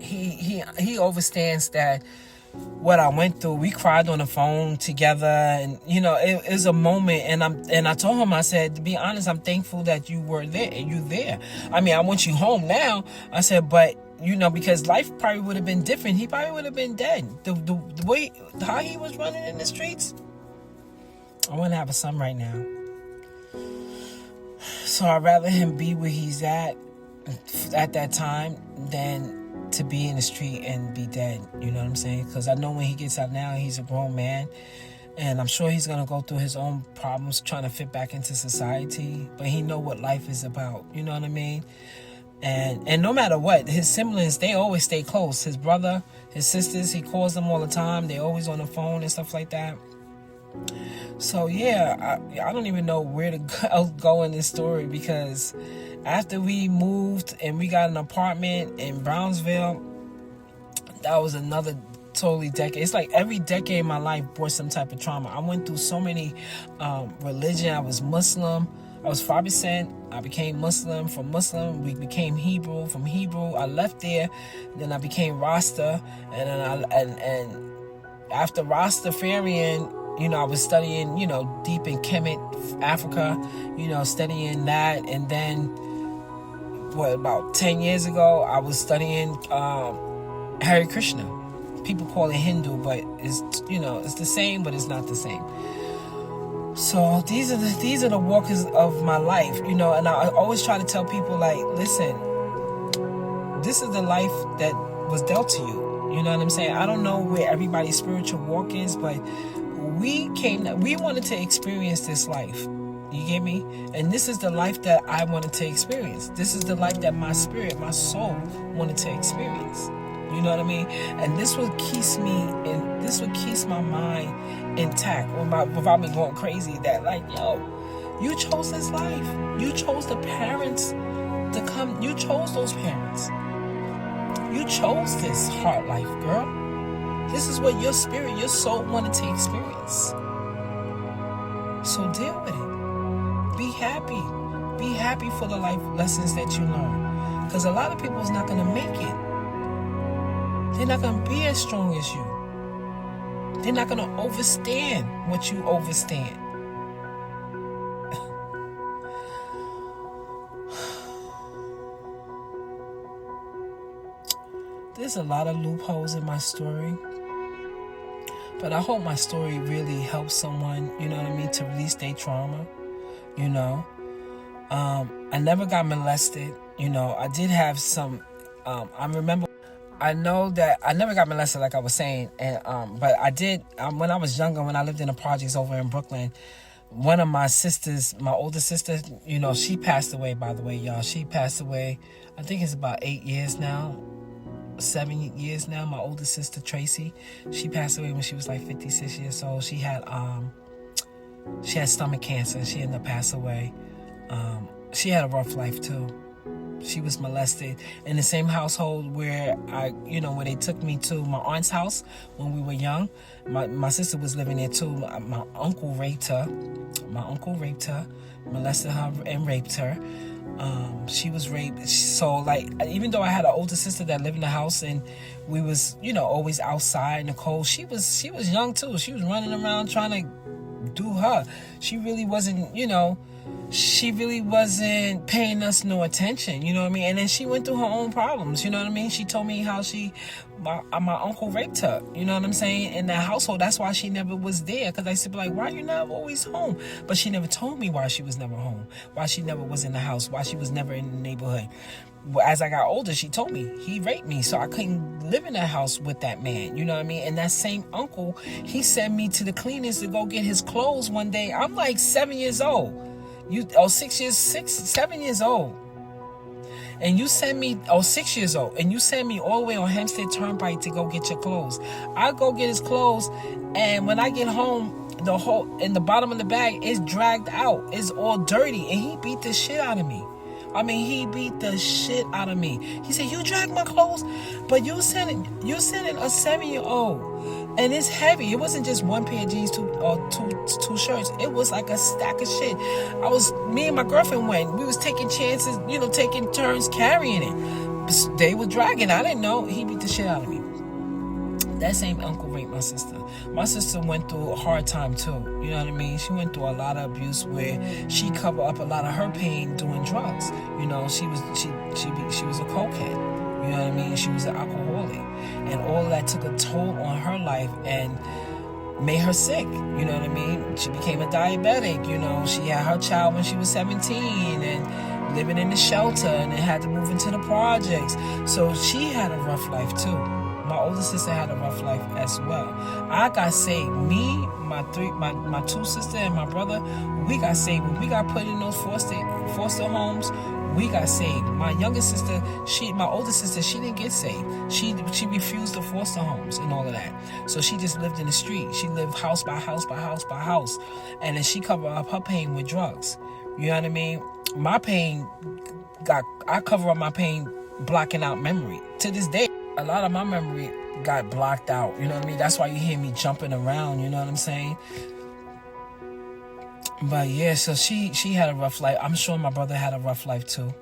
he understands that what I went through. We cried on the phone together, and it was a moment. And I told him, I said, to be honest, I'm thankful that you were there. You there. I mean, I want you home now. I said, but because life probably would have been different. He probably would have been dead. The way how he was running in the streets. I want to have a son right now. So I'd rather him be where he's at that time than to be in the street and be dead. You know what I'm saying? Because I know when he gets out now, he's a grown man. And I'm sure he's going to go through his own problems trying to fit back into society. But he know what life is about. You know what I mean? And no matter what, his siblings, they always stay close. His brother, his sisters, he calls them all the time. They always on the phone and stuff like that. So yeah, I don't even know where to go in this story, because after we moved and we got an apartment in Brownsville, that was another totally decade. It's like every decade in my life brought some type of trauma. I went through so many religion. I was Muslim. I was 5%. I became Muslim. From Muslim, we became Hebrew. From Hebrew, I left there. Then I became Rasta, and then and after Rastafarian, I was studying, deep in Kemet, Africa, studying that. And then, about 10 years ago, I was studying Hare Krishna. People call it Hindu, but it's, it's the same, but it's not the same. So these are the walkers of my life, and I always try to tell people, like, listen, this is the life that was dealt to you. You know what I'm saying? I don't know where everybody's spiritual walk is, but we wanted to experience this life. You get me? And this is the life that I wanted to experience. This is the life that my spirit, my soul wanted to experience. You know what I mean? And this what keeps me, and this what keeps my mind intact without me going crazy. That, like, yo, you chose this life. You chose the parents to come. You chose those parents. You chose this hard life, girl. This is what your spirit, your soul wanted to experience. So deal with it. Be happy. Be happy for the life lessons that you learn. Because a lot of people is not going to make it. They're not going to be as strong as you. They're not going to understand what you understand. There's a lot of loopholes in my story. But I hope my story really helps someone, you know what I mean, to release their trauma, I never got molested, I did have some, I know that I never got molested, like I was saying, and but I did, when I was younger, when I lived in the projects over in Brooklyn, one of my sisters, my older sister, she passed away, by the way, y'all. She passed away, I think it's about 8 years now. 7 years now. My older sister Tracy, she passed away when she was like 56 years old. She had stomach cancer. She ended up passing away. She had a rough life too. She was molested in the same household where where they took me to my aunt's house when we were young. My sister was living there too. My uncle raped her. Molested her and raped her. She was raped. So, like, even though I had an older sister that lived in the house and we was, always outside in the cold, she was young too. She was running around trying to do her. She really wasn't, she really wasn't paying us no attention, you know what I mean? And then she went through her own problems, you know what I mean? She told me how my uncle raped her, you know what I'm saying? In that household, that's why she never was there. Because I used to be like, why you not always home? But she never told me why she was never home, why she never was in the house, why she was never in the neighborhood. As I got older, she told me he raped me, so I couldn't live in that house with that man, you know what I mean? And that same uncle, he sent me to the cleaners to go get his clothes one day. I'm like 7 years old. 7 years old. And you send me, 6 years old, and you send me all the way on Hempstead Turnpike to go get your clothes. I go get his clothes, and when I get home, the whole, in the bottom of the bag is dragged out. It's all dirty, and he beat the shit out of me. He beat the shit out of me. He said, you dragged my clothes, but you're sending a 7-year-old. And it's heavy. It wasn't just one pair of jeans, two shirts. It was like a stack of shit. Me and my girlfriend went. We was taking chances, taking turns carrying it. they were dragging. I didn't know. He beat the shit out of me. That same uncle raped my sister. My sister went through a hard time too. You know what I mean? She went through a lot of abuse where she covered up a lot of her pain doing drugs. You know, she was a cokehead. You know what I mean? She was an alcoholic, and all of that took a toll on her life and made her sick. You know what I mean? She became a diabetic. You know, she had her child when she was 17 and living in the shelter, and then had to move into the projects. So she had a rough life too. My older sister had a rough life as well. I got saved. Me, my two sisters, and my brother, we got saved. When we got put in those foster homes, we got saved. My younger sister, my older sister, she didn't get saved. She refused the foster homes and all of that. So she just lived in the street. She lived house by house by house by house. And then she covered up her pain with drugs. You know what I mean? My pain I cover up my pain blocking out memory. To this day, a lot of my memory got blocked out. You know what I mean? That's why you hear me jumping around. You know what I'm saying? But yeah, so she had a rough life. I'm sure my brother had a rough life too.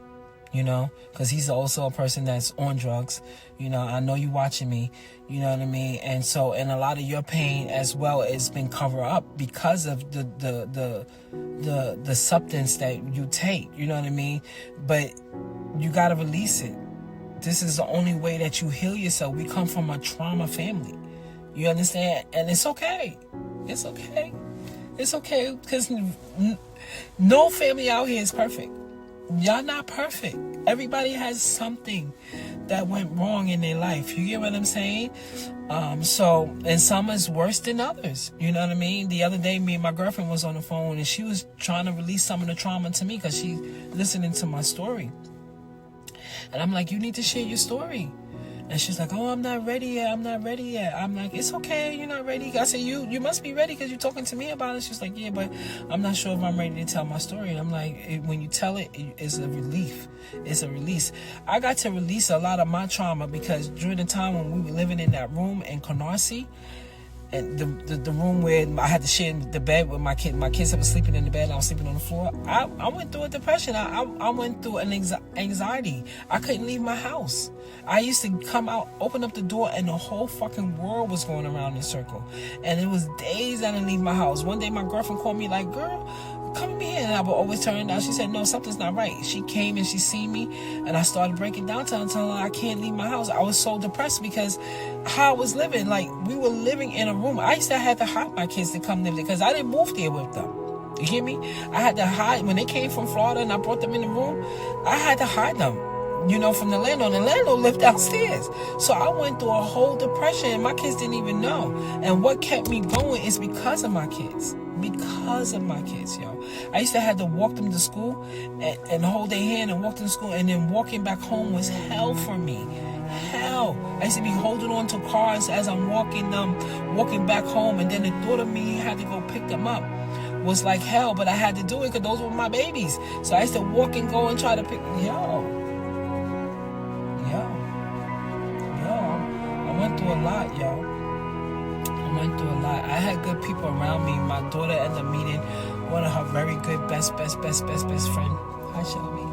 You know, because he's also a person that's on drugs. You know, I know you watching me. You know what I mean? And so, and a lot of your pain as well has been covered up because of the substance that you take. You know what I mean? But you gotta release it. This is the only way that you heal yourself. We come from a trauma family. You understand? And it's okay. It's okay. It's okay, because no family out here is perfect. Y'all not perfect. Everybody has something that went wrong in their life. You get what I'm saying? So, and some is worse than others. You know what I mean? The other day, me and my girlfriend was on the phone, and she was trying to release some of the trauma to me because she listening to my story. And I'm like, you need to share your story. And she's like, oh, I'm not ready yet. I'm not ready yet. I'm like, it's okay. You're not ready. I said, you must be ready because you're talking to me about it. She's like, yeah, but I'm not sure if I'm ready to tell my story. And I'm like, when you tell it, it's a relief. It's a release. I got to release a lot of my trauma because during the time when we were living in that room in Canarsie, and the room where I had to share the bed with my kids that were sleeping in the bed and I was sleeping on the floor, I went through a depression. I went through an anxiety. I couldn't leave my house. I used to come out, open up the door, and the whole fucking world was going around in a circle. And it was days I didn't leave my house. One day my girlfriend called me like, girl, come here. And I would always turn down. She said, no, something's not right. She came and she seen me, and I started breaking down to her, telling her I can't leave my house. I was so depressed because how I was living, like we were living in a room. I used to have to hide my kids to come live there because I didn't move there with them. You hear me? I had to hide. When they came from Florida and I brought them in the room, I had to hide them, you know, from the landlord. The landlord lived downstairs. So I went through a whole depression, and my kids didn't even know. And what kept me going is because of my kids. Because of my kids, yo. I used to have to walk them to school and hold their hand and walk them to school, and then walking back home was hell for me. Hell. I used to be holding on to cars as I'm walking back home, and then the thought of me had to go pick them up was like hell, but I had to do it because those were my babies. So I used to walk and go and try to pick I went through a lot, yo. I went through a lot. I had good people around me. My daughter ended up meeting one of her very good best friend. Hi, Shelby.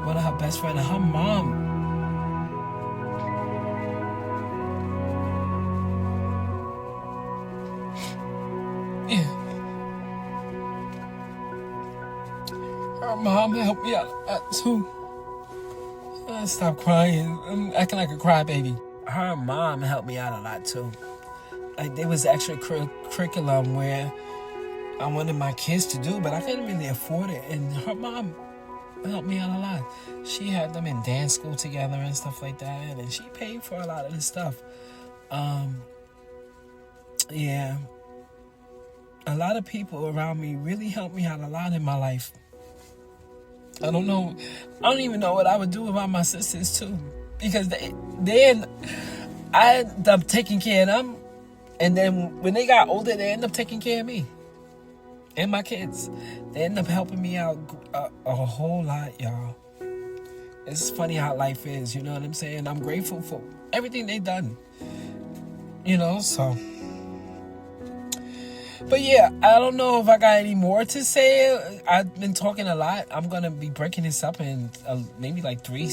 One of her best friend, and her mom. Yeah. Her mom helped me out a lot too. Stop crying. I'm acting like a crybaby. Her mom helped me out a lot too. Like, there was extra curriculum where I wanted my kids to do, but I couldn't really afford it. And her mom helped me out a lot. She had them in dance school together and stuff like that, and she paid for a lot of this stuff. Yeah. A lot of people around me really helped me out a lot in my life. I don't even know what I would do without my sisters too, because I ended up taking care of them, and then when they got older, they ended up taking care of me and my kids. They ended up helping me out a whole lot, y'all. It's funny how life is, you know what I'm saying? I'm grateful for everything they done, you know. So But yeah, I don't know if I got any more to say. I've been talking a lot. I'm gonna be breaking this up in maybe like three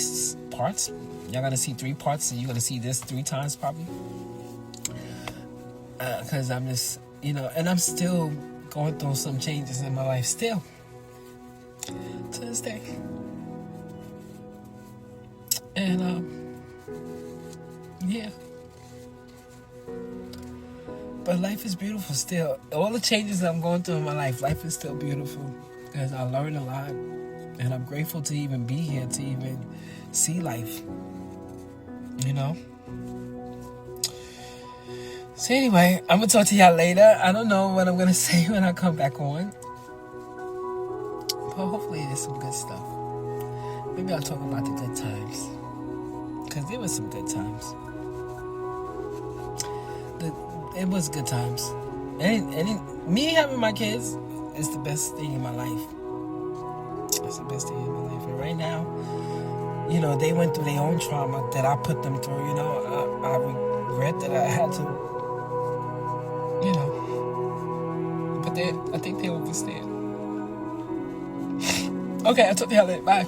parts. Y'all gonna see 3 parts, and you're gonna see this 3 times probably. Because I'm just, and I'm still going through some changes in my life still to this day. And yeah. But life is beautiful still. All the changes that I'm going through in my life is still beautiful. Because I learned a lot. And I'm grateful to even be here, to even see life. So anyway, I'm going to talk to y'all later. I don't know what I'm going to say when I come back on. But hopefully there's some good stuff. Maybe I'll talk about the good times. Because there was some good times. It was good times. And me having my kids is the best thing in my life. It's the best thing in my life. And right now, they went through their own trauma that I put them through. I regret that I had to, but I think they understand. Okay, I'll talk to y'all later. Bye.